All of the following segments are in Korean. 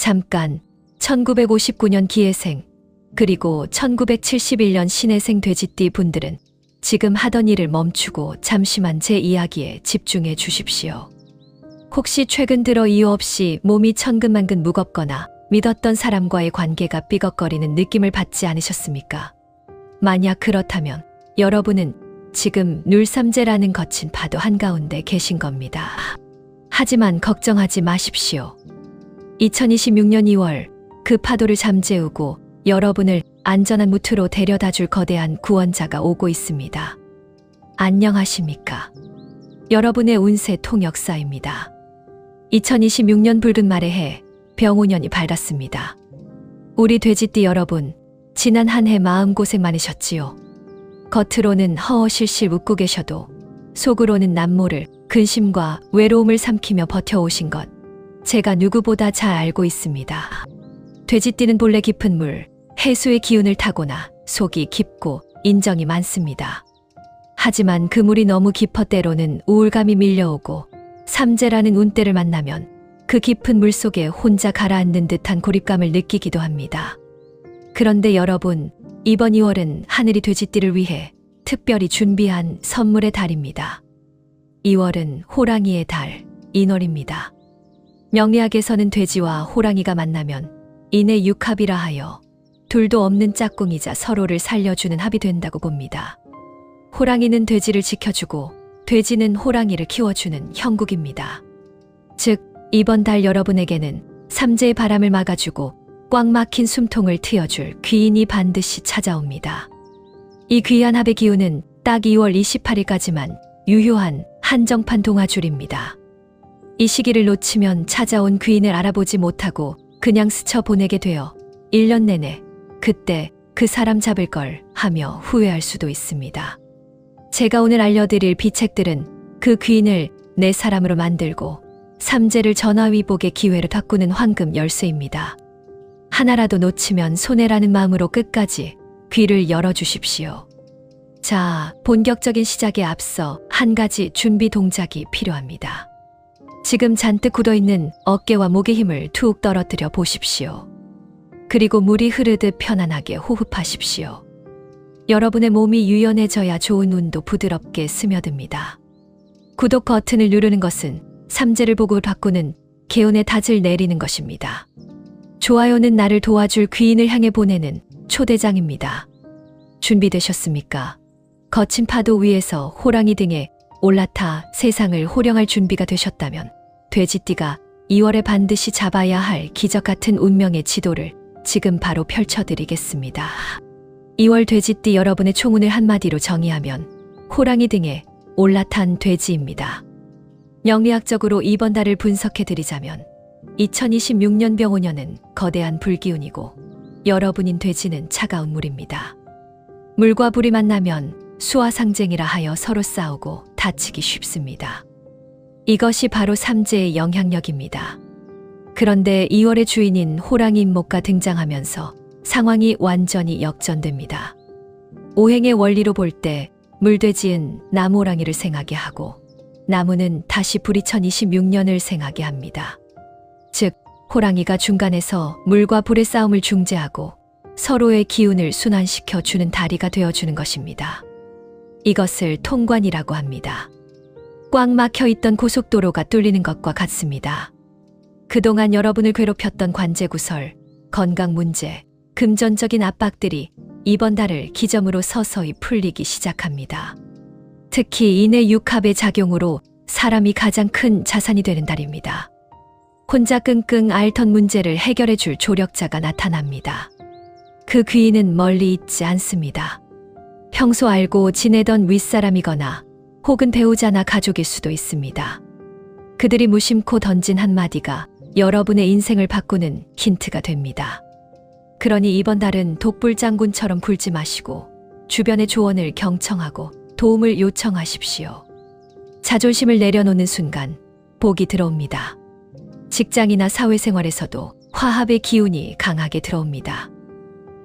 잠깐 1959년 기해생 그리고 1971년 신해생 돼지띠 분들은 지금 하던 일을 멈추고 잠시만 제 이야기에 집중해 주십시오. 혹시 최근 들어 이유 없이 몸이 천근만근 무겁거나 믿었던 사람과의 관계가 삐걱거리는 느낌을 받지 않으셨습니까? 만약 그렇다면 여러분은 지금 눌삼재라는 거친 파도 한가운데 계신 겁니다. 하지만 걱정하지 마십시오. 2026년 2월 그 파도를 잠재우고 여러분을 안전한 무트로 데려다줄 거대한 구원자가 오고 있습니다. 안녕하십니까? 여러분의 운세 통역사입니다. 2026년 붉은 말의 해 병오년이 밝았습니다. 우리 돼지띠 여러분, 지난 한 해 마음고생 많으셨지요. 겉으로는 허허실실 웃고 계셔도 속으로는 남모를 근심과 외로움을 삼키며 버텨오신 것 제가 누구보다 잘 알고 있습니다. 돼지띠는 본래 깊은 물, 해수의 기운을 타고나 속이 깊고 인정이 많습니다. 하지만 그 물이 너무 깊어 때로는 우울감이 밀려오고 삼재라는 운대를 만나면 그 깊은 물 속에 혼자 가라앉는 듯한 고립감을 느끼기도 합니다. 그런데 여러분, 이번 2월은 하늘이 돼지띠를 위해 특별히 준비한 선물의 달입니다. 2월은 호랑이의 달, 인월입니다. 명리학에서는 돼지와 호랑이가 만나면 인의 육합이라 하여 둘도 없는 짝꿍이자 서로를 살려주는 합이 된다고 봅니다. 호랑이는 돼지를 지켜주고 돼지는 호랑이를 키워주는 형국입니다. 즉, 이번 달 여러분에게는 삼재의 바람을 막아주고 꽉 막힌 숨통을 트여줄 귀인이 반드시 찾아옵니다. 이 귀한 합의 기운은 딱 2월 28일까지만 유효한 한정판 동화줄입니다. 이 시기를 놓치면 찾아온 귀인을 알아보지 못하고 그냥 스쳐 보내게 되어 1년 내내 그때 그 사람 잡을 걸 하며 후회할 수도 있습니다. 제가 오늘 알려드릴 비책들은 그 귀인을 내 사람으로 만들고 삼재를 전화위복의 기회로 바꾸는 황금 열쇠입니다. 하나라도 놓치면 손해라는 마음으로 끝까지 귀를 열어주십시오. 자, 본격적인 시작에 앞서 한 가지 준비 동작이 필요합니다. 지금 잔뜩 굳어있는 어깨와 목의 힘을 툭 떨어뜨려 보십시오. 그리고 물이 흐르듯 편안하게 호흡하십시오. 여러분의 몸이 유연해져야 좋은 운도 부드럽게 스며듭니다. 구독 버튼을 누르는 것은 삼재를 보고 바꾸는 개운의 닷을 내리는 것입니다. 좋아요는 나를 도와줄 귀인을 향해 보내는 초대장입니다. 준비되셨습니까? 거친 파도 위에서 호랑이 등에 올라타 세상을 호령할 준비가 되셨다면 돼지띠가 2월에 반드시 잡아야 할 기적 같은 운명의 지도를 지금 바로 펼쳐드리겠습니다. 2월 돼지띠 여러분의 총운을 한마디로 정의하면 호랑이 등에 올라탄 돼지입니다. 명리학적으로 이번 달을 분석해드리자면 2026년 병오년은 거대한 불기운이고 여러분인 돼지는 차가운 물입니다. 물과 불이 만나면 수화상쟁이라 하여 서로 싸우고 다치기 쉽습니다. 이것이 바로 삼재의 영향력입니다. 그런데 2월의 주인인 호랑이 임목가 등장하면서 상황이 완전히 역전됩니다. 오행의 원리로 볼 때 물돼지는 나무호랑이를 생하게 하고 나무는 다시 불이 2026년을 생하게 합니다. 즉, 호랑이가 중간에서 물과 불의 싸움을 중재하고 서로의 기운을 순환시켜 주는 다리가 되어주는 것입니다. 이것을 통관이라고 합니다. 꽉 막혀 있던 고속도로가 뚫리는 것과 같습니다. 그동안 여러분을 괴롭혔던 관제구설, 건강 문제, 금전적인 압박들이 이번 달을 기점으로 서서히 풀리기 시작합니다. 특히 인의 육합의 작용으로 사람이 가장 큰 자산이 되는 달입니다. 혼자 끙끙 앓던 문제를 해결해 줄 조력자가 나타납니다. 그 귀인은 멀리 있지 않습니다. 평소 알고 지내던 윗사람이거나 혹은 배우자나 가족일 수도 있습니다. 그들이 무심코 던진 한마디가 여러분의 인생을 바꾸는 힌트가 됩니다. 그러니 이번 달은 독불장군처럼 굴지 마시고 주변의 조언을 경청하고 도움을 요청하십시오. 자존심을 내려놓는 순간 복이 들어옵니다. 직장이나 사회생활에서도 화합의 기운이 강하게 들어옵니다.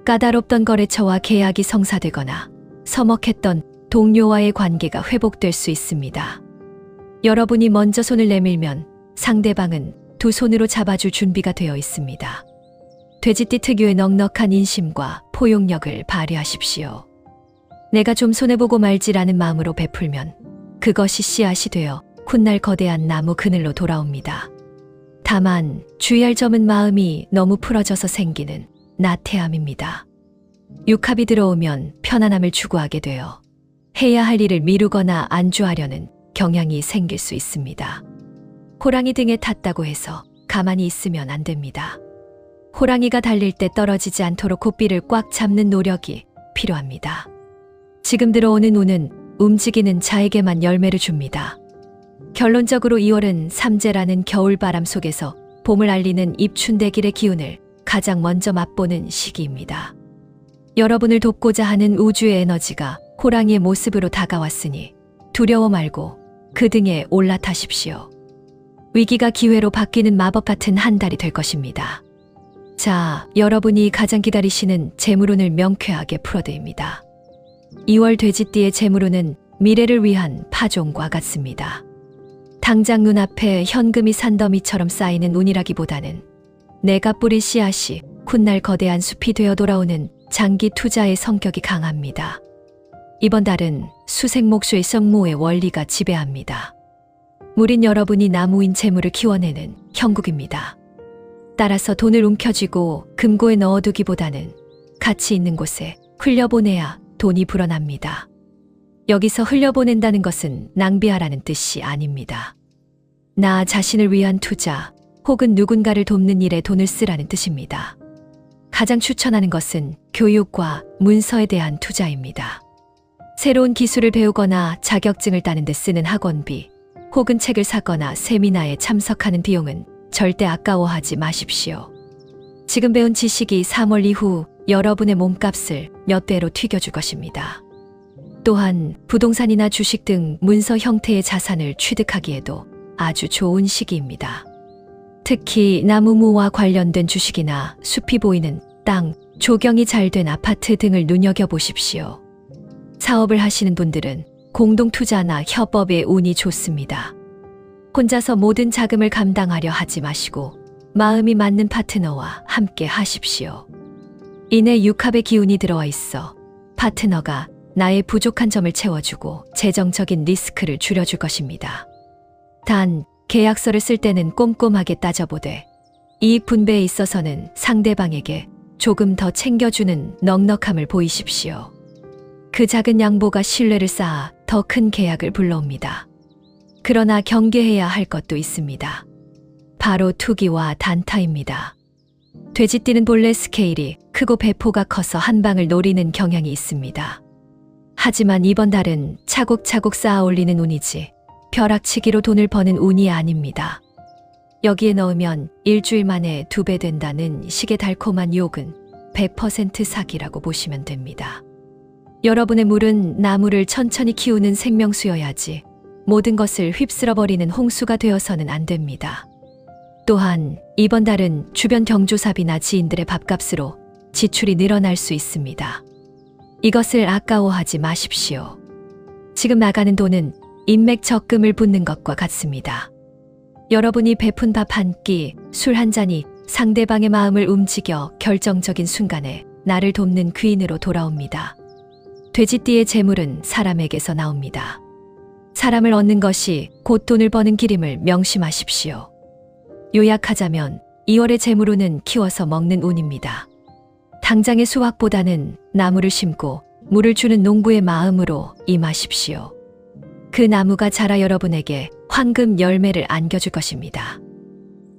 까다롭던 거래처와 계약이 성사되거나 서먹했던 동료와의 관계가 회복될 수 있습니다. 여러분이 먼저 손을 내밀면 상대방은 두 손으로 잡아줄 준비가 되어 있습니다. 돼지띠 특유의 넉넉한 인심과 포용력을 발휘하십시오. 내가 좀 손해보고 말지라는 마음으로 베풀면 그것이 씨앗이 되어 훗날 거대한 나무 그늘로 돌아옵니다. 다만 주의할 점은 마음이 너무 풀어져서 생기는 나태함입니다. 육합이 들어오면 편안함을 추구하게 되어 해야 할 일을 미루거나 안주하려는 경향이 생길 수 있습니다. 호랑이 등에 탔다고 해서 가만히 있으면 안 됩니다. 호랑이가 달릴 때 떨어지지 않도록 고삐를 꽉 잡는 노력이 필요합니다. 지금 들어오는 운은 움직이는 자에게만 열매를 줍니다. 결론적으로 2월은 삼재라는 겨울바람 속에서 봄을 알리는 입춘대길의 기운을 가장 먼저 맛보는 시기입니다. 여러분을 돕고자 하는 우주의 에너지가 호랑이의 모습으로 다가왔으니 두려워 말고 그 등에 올라타십시오. 위기가 기회로 바뀌는 마법 같은 한 달이 될 것입니다. 자, 여러분이 가장 기다리시는 재물운을 명쾌하게 풀어드립니다. 2월 돼지띠의 재물운은 미래를 위한 파종과 같습니다. 당장 눈앞에 현금이 산더미처럼 쌓이는 운이라기보다는 내가 뿌린 씨앗이 훗날 거대한 숲이 되어 돌아오는 장기 투자의 성격이 강합니다. 이번 달은 수생목수의 성모의 원리가 지배합니다. 물인 여러분이 나무인 재물을 키워내는 형국입니다. 따라서 돈을 움켜쥐고 금고에 넣어두기보다는 가치 있는 곳에 흘려보내야 돈이 불어납니다. 여기서 흘려보낸다는 것은 낭비하라는 뜻이 아닙니다. 나 자신을 위한 투자 혹은 누군가를 돕는 일에 돈을 쓰라는 뜻입니다. 가장 추천하는 것은 교육과 문서에 대한 투자입니다. 새로운 기술을 배우거나 자격증을 따는 데 쓰는 학원비 혹은 책을 사거나 세미나에 참석하는 비용은 절대 아까워하지 마십시오. 지금 배운 지식이 3월 이후 여러분의 몸값을 몇 배로 튀겨줄 것입니다. 또한 부동산이나 주식 등 문서 형태의 자산을 취득하기에도 아주 좋은 시기입니다. 특히 나무무와 관련된 주식이나 숲이 보이는 땅, 조경이 잘 된 아파트 등을 눈여겨보십시오. 사업을 하시는 분들은 공동투자나 협업에 운이 좋습니다. 혼자서 모든 자금을 감당하려 하지 마시고 마음이 맞는 파트너와 함께 하십시오. 이내 육합의 기운이 들어와 있어 파트너가 나의 부족한 점을 채워주고 재정적인 리스크를 줄여줄 것입니다. 단, 계약서를 쓸 때는 꼼꼼하게 따져보되 이익 분배에 있어서는 상대방에게 조금 더 챙겨주는 넉넉함을 보이십시오. 그 작은 양보가 신뢰를 쌓아 더 큰 계약을 불러옵니다. 그러나 경계해야 할 것도 있습니다. 바로 투기와 단타입니다. 돼지띠는 본래 스케일이 크고 배포가 커서 한 방을 노리는 경향이 있습니다. 하지만 이번 달은 차곡차곡 쌓아 올리는 운이지 벼락치기로 돈을 버는 운이 아닙니다. 여기에 넣으면 일주일 만에 2배 된다는 식의 달콤한 유혹은 100% 사기라고 보시면 됩니다. 여러분의 물은 나무를 천천히 키우는 생명수여야지 모든 것을 휩쓸어버리는 홍수가 되어서는 안 됩니다. 또한 이번 달은 주변 경조사비나 지인들의 밥값으로 지출이 늘어날 수 있습니다. 이것을 아까워하지 마십시오. 지금 나가는 돈은 인맥 적금을 붓는 것과 같습니다. 여러분이 베푼 밥 한 끼, 술 한 잔이 상대방의 마음을 움직여 결정적인 순간에 나를 돕는 귀인으로 돌아옵니다. 돼지띠의 재물은 사람에게서 나옵니다. 사람을 얻는 것이 곧 돈을 버는 길임을 명심하십시오. 요약하자면 2월의 재물운은 키워서 먹는 운입니다. 당장의 수확보다는 나무를 심고 물을 주는 농부의 마음으로 임하십시오. 그 나무가 자라 여러분에게 황금 열매를 안겨줄 것입니다.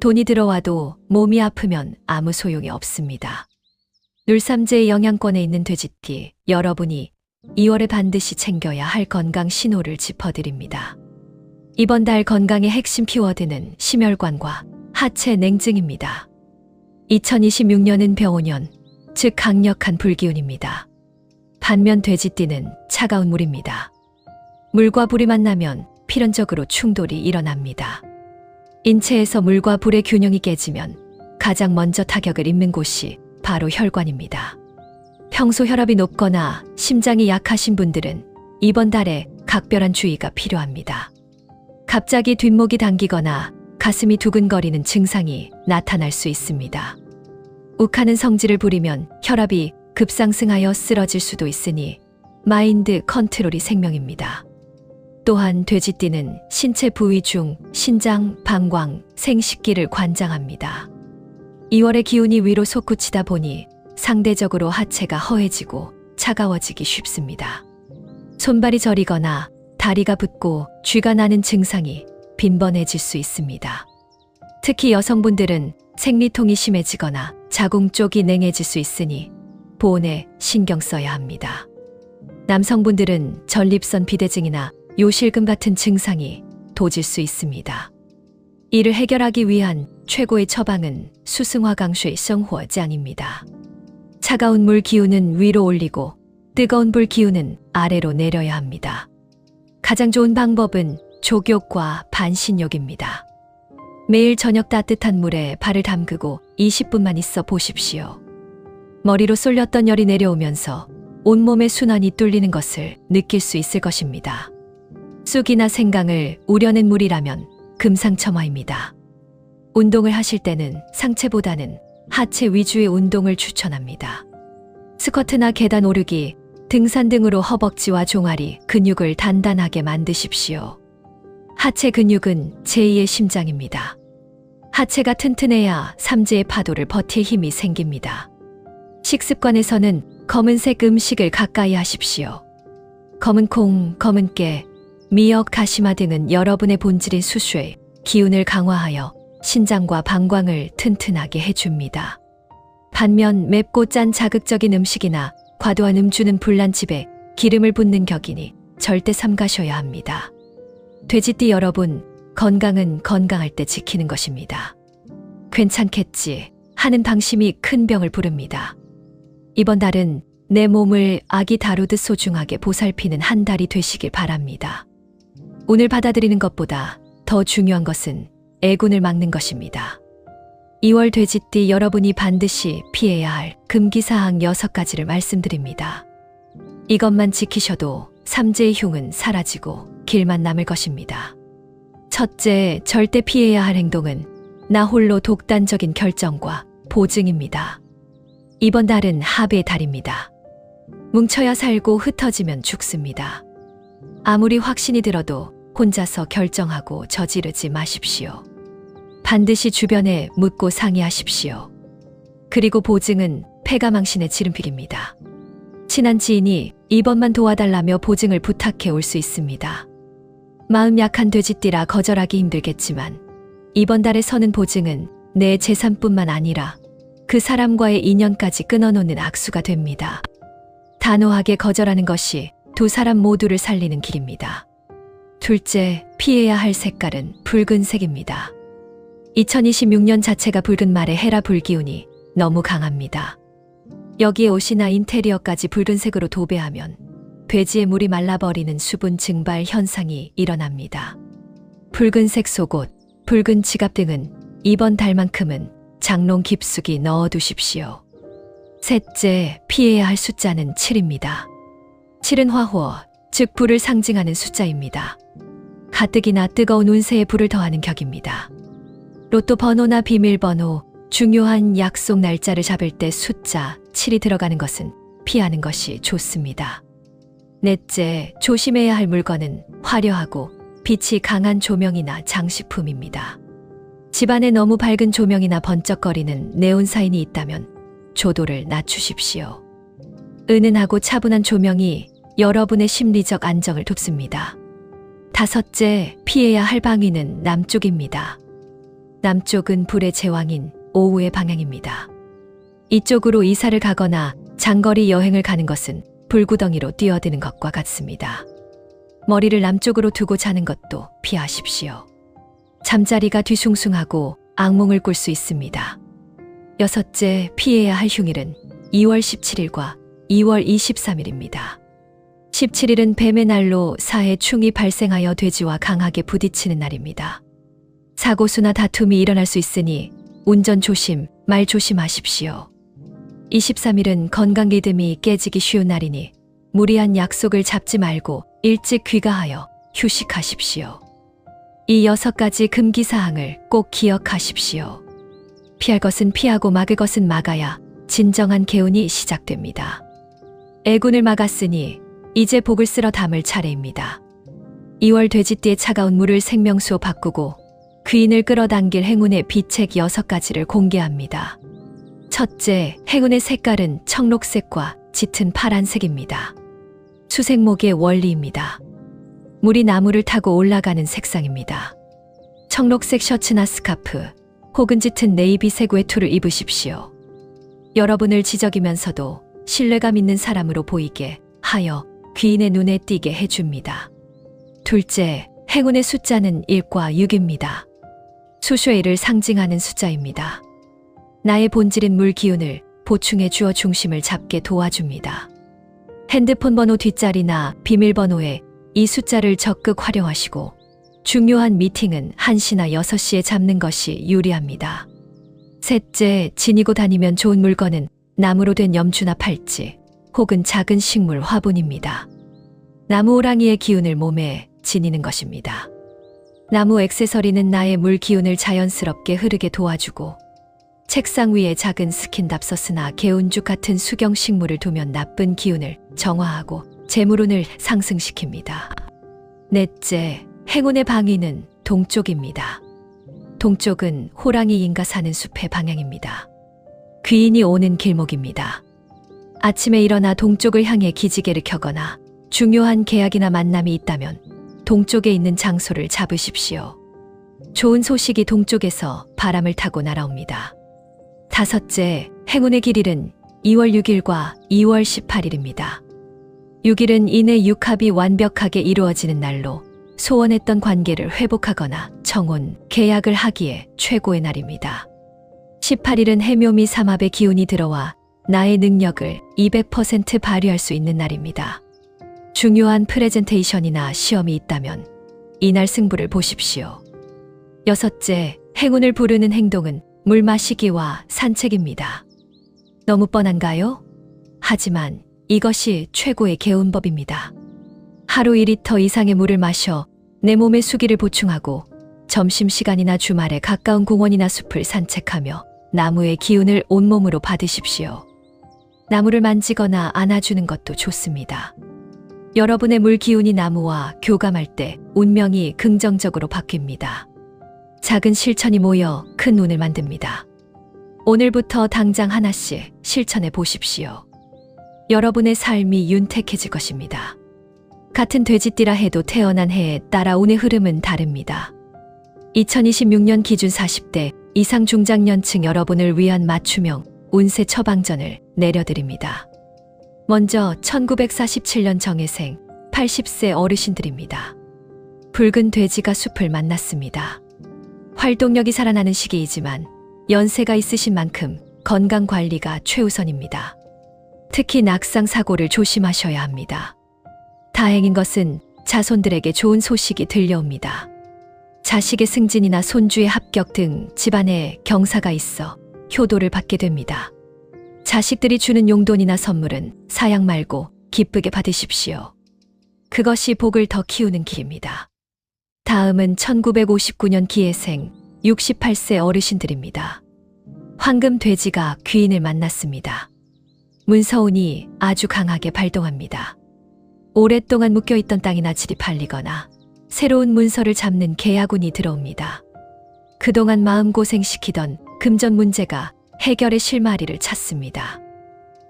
돈이 들어와도 몸이 아프면 아무 소용이 없습니다. 눌삼재의 영향권에 있는 돼지띠, 여러분이 2월에 반드시 챙겨야 할 건강 신호를 짚어드립니다. 이번 달 건강의 핵심 키워드는 심혈관과 하체 냉증입니다. 2026년은 병오년, 즉 강력한 불기운입니다. 반면 돼지띠는 차가운 물입니다. 물과 불이 만나면 필연적으로 충돌이 일어납니다. 인체에서 물과 불의 균형이 깨지면 가장 먼저 타격을 입는 곳이 바로 혈관입니다. 평소 혈압이 높거나 심장이 약하신 분들은 이번 달에 각별한 주의가 필요합니다. 갑자기 뒷목이 당기거나 가슴이 두근거리는 증상이 나타날 수 있습니다. 욱하는 성질을 부리면 혈압이 급상승하여 쓰러질 수도 있으니 마인드 컨트롤이 생명입니다. 또한 돼지띠는 신체 부위 중 신장, 방광, 생식기를 관장합니다. 2월의 기운이 위로 솟구치다 보니 상대적으로 하체가 허해지고 차가워지기 쉽습니다. 손발이 저리거나 다리가 붓고 쥐가 나는 증상이 빈번해질 수 있습니다. 특히 여성분들은 생리통이 심해지거나 자궁 쪽이 냉해질 수 있으니 보온에 신경 써야 합니다. 남성분들은 전립선 비대증이나 요실금 같은 증상이 도질 수 있습니다. 이를 해결하기 위한 최고의 처방은 수승화강쇠 성호장입니다. 차가운 물 기운은 위로 올리고 뜨거운 불 기운은 아래로 내려야 합니다. 가장 좋은 방법은 족욕과 반신욕입니다. 매일 저녁 따뜻한 물에 발을 담그고 20분만 있어 보십시오. 머리로 쏠렸던 열이 내려오면서 온몸의 순환이 뚫리는 것을 느낄 수 있을 것입니다. 쑥이나 생강을 우려낸 물이라면 금상첨화입니다. 운동을 하실 때는 상체보다는 하체 위주의 운동을 추천합니다. 스쿼트나 계단 오르기, 등산 등으로 허벅지와 종아리, 근육을 단단하게 만드십시오. 하체 근육은 제2의 심장입니다. 하체가 튼튼해야 삼재의 파도를 버틸 힘이 생깁니다. 식습관에서는 검은색 음식을 가까이 하십시오. 검은 콩, 검은 깨, 미역, 다시마 등은 여러분의 본질인 수수의 기운을 강화하여 신장과 방광을 튼튼하게 해줍니다. 반면 맵고 짠 자극적인 음식이나 과도한 음주는 불난집에 기름을 붓는 격이니 절대 삼가셔야 합니다. 돼지띠 여러분, 건강은 건강할 때 지키는 것입니다. 괜찮겠지 하는 방심이 큰 병을 부릅니다. 이번 달은 내 몸을 아기 다루듯 소중하게 보살피는 한 달이 되시길 바랍니다. 오늘 받아들이는 것보다 더 중요한 것은 애군을 막는 것입니다. 2월 돼지띠 여러분이 반드시 피해야 할 금기사항 6가지를 말씀드립니다. 이것만 지키셔도 삼재의 흉은 사라지고 길만 남을 것입니다. 첫째, 절대 피해야 할 행동은 나 홀로 독단적인 결정과 보증입니다. 이번 달은 합의 달입니다. 뭉쳐야 살고 흩어지면 죽습니다. 아무리 확신이 들어도 혼자서 결정하고 저지르지 마십시오. 반드시 주변에 묻고 상의하십시오. 그리고 보증은 패가망신의 지름길입니다. 친한 지인이 이번만 도와달라며 보증을 부탁해 올 수 있습니다. 마음 약한 돼지띠라 거절하기 힘들겠지만 이번 달에 서는 보증은 내 재산뿐만 아니라 그 사람과의 인연까지 끊어놓는 악수가 됩니다. 단호하게 거절하는 것이 두 사람 모두를 살리는 길입니다. 둘째, 피해야 할 색깔은 붉은색입니다. 2026년 자체가 붉은 말의 헤라 불기운이 너무 강합니다. 여기에 옷이나 인테리어까지 붉은색으로 도배하면 돼지의 물이 말라버리는 수분 증발 현상이 일어납니다. 붉은색 속옷, 붉은 지갑 등은 이번 달만큼은 장롱 깊숙이 넣어두십시오. 셋째, 피해야 할 숫자는 7입니다. 7은 화호, 즉 불을 상징하는 숫자입니다. 가뜩이나 뜨거운 운세에 불을 더하는 격입니다. 로또 번호나 비밀번호, 중요한 약속 날짜를 잡을 때 숫자 7이 들어가는 것은 피하는 것이 좋습니다. 넷째, 조심해야 할 물건은 화려하고 빛이 강한 조명이나 장식품입니다. 집안에 너무 밝은 조명이나 번쩍거리는 네온사인이 있다면 조도를 낮추십시오. 은은하고 차분한 조명이 여러분의 심리적 안정을 돕습니다. 다섯째, 피해야 할 방위는 남쪽입니다. 남쪽은 불의 제왕인 오후의 방향입니다. 이쪽으로 이사를 가거나 장거리 여행을 가는 것은 불구덩이로 뛰어드는 것과 같습니다. 머리를 남쪽으로 두고 자는 것도 피하십시오. 잠자리가 뒤숭숭하고 악몽을 꿀 수 있습니다. 여섯째, 피해야 할 휴일은 2월 17일과 2월 23일입니다. 17일은 뱀의 날로 사해 충이 발생하여 돼지와 강하게 부딪히는 날입니다. 사고수나 다툼이 일어날 수 있으니 운전 조심, 말 조심하십시오. 23일은 건강 리듬이 깨지기 쉬운 날이니 무리한 약속을 잡지 말고 일찍 귀가하여 휴식하십시오. 이 6가지 금기사항을 꼭 기억하십시오. 피할 것은 피하고 막을 것은 막아야 진정한 개운이 시작됩니다. 애군을 막았으니 이제 복을 쓸어 담을 차례입니다. 2월 돼지띠의 차가운 물을 생명수로 바꾸고 귀인을 끌어당길 행운의 비책 6가지를 공개합니다. 첫째, 행운의 색깔은 청록색과 짙은 파란색입니다. 수생목의 원리입니다. 물이 나무를 타고 올라가는 색상입니다. 청록색 셔츠나 스카프 혹은 짙은 네이비색 외투를 입으십시오. 여러분을 지적이면서도 신뢰감 있는 사람으로 보이게 하여 귀인의 눈에 띄게 해줍니다. 둘째, 행운의 숫자는 1과 6입니다. 수쇼일을 상징하는 숫자입니다. 나의 본질인 물 기운을 보충해 주어 중심을 잡게 도와줍니다. 핸드폰 번호 뒷자리나 비밀번호에 이 숫자를 적극 활용하시고 중요한 미팅은 1시나 6시에 잡는 것이 유리합니다. 셋째, 지니고 다니면 좋은 물건은 나무로 된 염주나 팔찌 혹은 작은 식물 화분입니다. 나무 호랑이의 기운을 몸에 지니는 것입니다. 나무 액세서리는 나의 물 기운을 자연스럽게 흐르게 도와주고 책상 위에 작은 스킨답서스나 개운죽 같은 수경식물을 두면 나쁜 기운을 정화하고 재물운을 상승시킵니다. 넷째, 행운의 방위는 동쪽입니다. 동쪽은 호랑이 인가 사는 숲의 방향입니다. 귀인이 오는 길목입니다. 아침에 일어나 동쪽을 향해 기지개를 켜거나 중요한 계약이나 만남이 있다면 동쪽에 있는 장소를 잡으십시오. 좋은 소식이 동쪽에서 바람을 타고 날아옵니다. 다섯째, 행운의 길일은 2월 6일과 2월 18일입니다. 6일은 인의 육합이 완벽하게 이루어지는 날로 소원했던 관계를 회복하거나 청혼, 계약을 하기에 최고의 날입니다. 18일은 해묘미 삼합의 기운이 들어와 나의 능력을 200% 발휘할 수 있는 날입니다. 중요한 프레젠테이션이나 시험이 있다면 이날 승부를 보십시오. 여섯째, 행운을 부르는 행동은 물 마시기와 산책입니다. 너무 뻔한가요? 하지만 이것이 최고의 개운법입니다. 하루 2리터 이상의 물을 마셔 내 몸의 수기를 보충하고 점심시간이나 주말에 가까운 공원이나 숲을 산책하며 나무의 기운을 온몸으로 받으십시오. 나무를 만지거나 안아주는 것도 좋습니다. 여러분의 물 기운이 나무와 교감할 때 운명이 긍정적으로 바뀝니다. 작은 실천이 모여 큰 운을 만듭니다. 오늘부터 당장 하나씩 실천해 보십시오. 여러분의 삶이 윤택해질 것입니다. 같은 돼지띠라 해도 태어난 해에 따라 운의 흐름은 다릅니다. 2026년 기준 40대 이상 중장년층 여러분을 위한 맞춤형 운세 처방전을 내려드립니다. 먼저 1947년 정해생 80세 어르신들입니다. 붉은 돼지가 숲을 만났습니다. 활동력이 살아나는 시기이지만 연세가 있으신 만큼 건강관리가 최우선입니다. 특히 낙상 사고를 조심하셔야 합니다. 다행인 것은 자손들에게 좋은 소식이 들려옵니다. 자식의 승진이나 손주의 합격 등 집안에 경사가 있어 효도를 받게 됩니다. 자식들이 주는 용돈이나 선물은 사양 말고 기쁘게 받으십시오. 그것이 복을 더 키우는 길입니다. 다음은 1959년 기해생 68세 어르신들입니다. 황금 돼지가 귀인을 만났습니다. 문서운이 아주 강하게 발동합니다. 오랫동안 묶여있던 땅이나 질이 팔리거나 새로운 문서를 잡는 계약운이 들어옵니다. 그동안 마음고생시키던 금전 문제가 해결의 실마리를 찾습니다.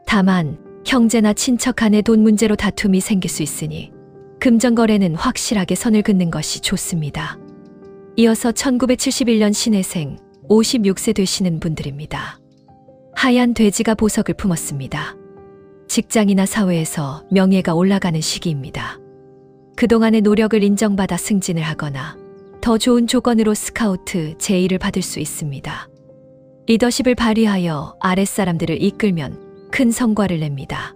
다만 형제나 친척 간의 돈 문제로 다툼이 생길 수 있으니 금전거래는 확실하게 선을 긋는 것이 좋습니다. 이어서 1971년 신해생 56세 되시는 분들입니다. 하얀 돼지가 보석을 품었습니다. 직장이나 사회에서 명예가 올라가는 시기입니다. 그동안의 노력을 인정받아 승진을 하거나 더 좋은 조건으로 스카우트 제의를 받을 수 있습니다. 리더십을 발휘하여 아랫사람들을 이끌면 큰 성과를 냅니다.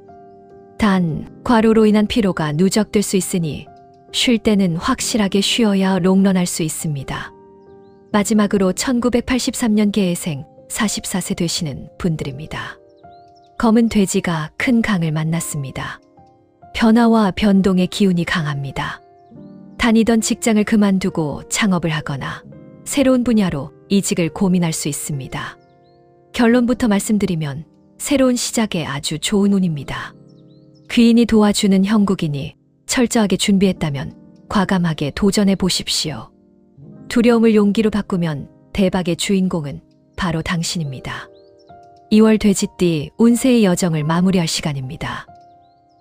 단, 과로로 인한 피로가 누적될 수 있으니 쉴 때는 확실하게 쉬어야 롱런할 수 있습니다. 마지막으로 1983년 개해생 44세 되시는 분들입니다. 검은 돼지가 큰 강을 만났습니다. 변화와 변동의 기운이 강합니다. 다니던 직장을 그만두고 창업을 하거나 새로운 분야로 이직을 고민할 수 있습니다. 결론부터 말씀드리면 새로운 시작에 아주 좋은 운입니다. 귀인이 도와주는 형국이니 철저하게 준비했다면 과감하게 도전해 보십시오. 두려움을 용기로 바꾸면 대박의 주인공은 바로 당신입니다. 2월 돼지띠 운세의 여정을 마무리할 시간입니다.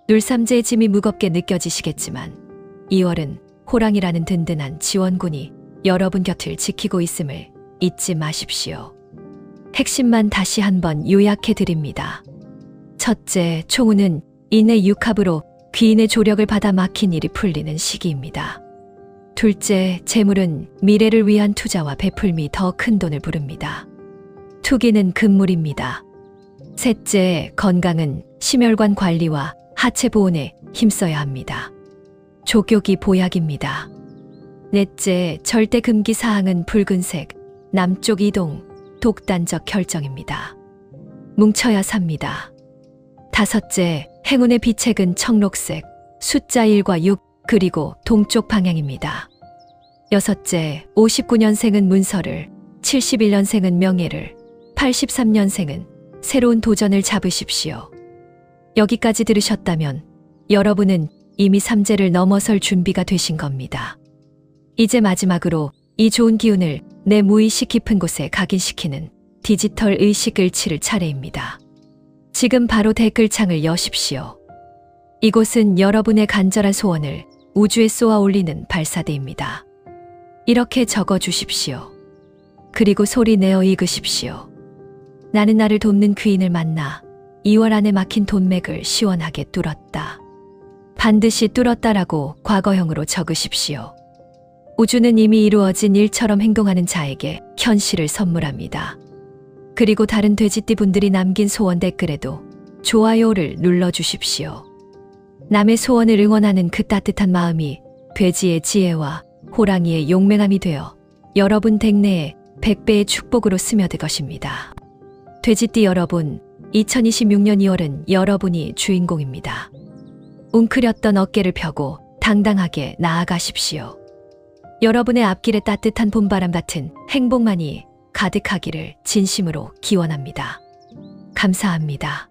눌삼재의 짐이 무겁게 느껴지시겠지만 2월은 호랑이라는 든든한 지원군이 여러분 곁을 지키고 있음을 잊지 마십시오. 핵심만 다시 한번 요약해 드립니다. 첫째, 총운은 인의 육합으로 귀인의 조력을 받아 막힌 일이 풀리는 시기입니다. 둘째, 재물은 미래를 위한 투자와 베풀미 더 큰 돈을 부릅니다. 투기는 금물입니다. 셋째, 건강은 심혈관 관리와 하체 보온에 힘써야 합니다. 족욕이 보약입니다. 넷째, 절대 금기 사항은 붉은색, 남쪽 이동, 독단적 결정입니다. 뭉쳐야 삽니다. 다섯째, 행운의 비책은 청록색, 숫자 1과 6, 그리고 동쪽 방향입니다. 여섯째, 59년생은 문서를, 71년생은 명예를, 83년생은 새로운 도전을 잡으십시오. 여기까지 들으셨다면 여러분은 이미 삼재를 넘어설 준비가 되신 겁니다. 이제 마지막으로 이 좋은 기운을 내 무의식 깊은 곳에 각인시키는 디지털 의식 을치를 차례입니다. 지금 바로 댓글창을 여십시오. 이곳은 여러분의 간절한 소원을 우주에 쏘아 올리는 발사대입니다. 이렇게 적어 주십시오. 그리고 소리 내어 읽으십시오. 나는 나를 돕는 귀인을 만나 2월 안에 막힌 돈맥을 시원하게 뚫었다. 반드시 뚫었다라고 과거형으로 적으십시오. 우주는 이미 이루어진 일처럼 행동하는 자에게 현실을 선물합니다. 그리고 다른 돼지띠 분들이 남긴 소원 댓글에도 좋아요를 눌러주십시오. 남의 소원을 응원하는 그 따뜻한 마음이 돼지의 지혜와 호랑이의 용맹함이 되어 여러분 댁 내에 100배의 축복으로 스며들 것입니다. 돼지띠 여러분, 2026년 2월은 여러분이 주인공입니다. 웅크렸던 어깨를 펴고 당당하게 나아가십시오. 여러분의 앞길에 따뜻한 봄바람 같은 행복만이 가득하기를 진심으로 기원합니다. 감사합니다.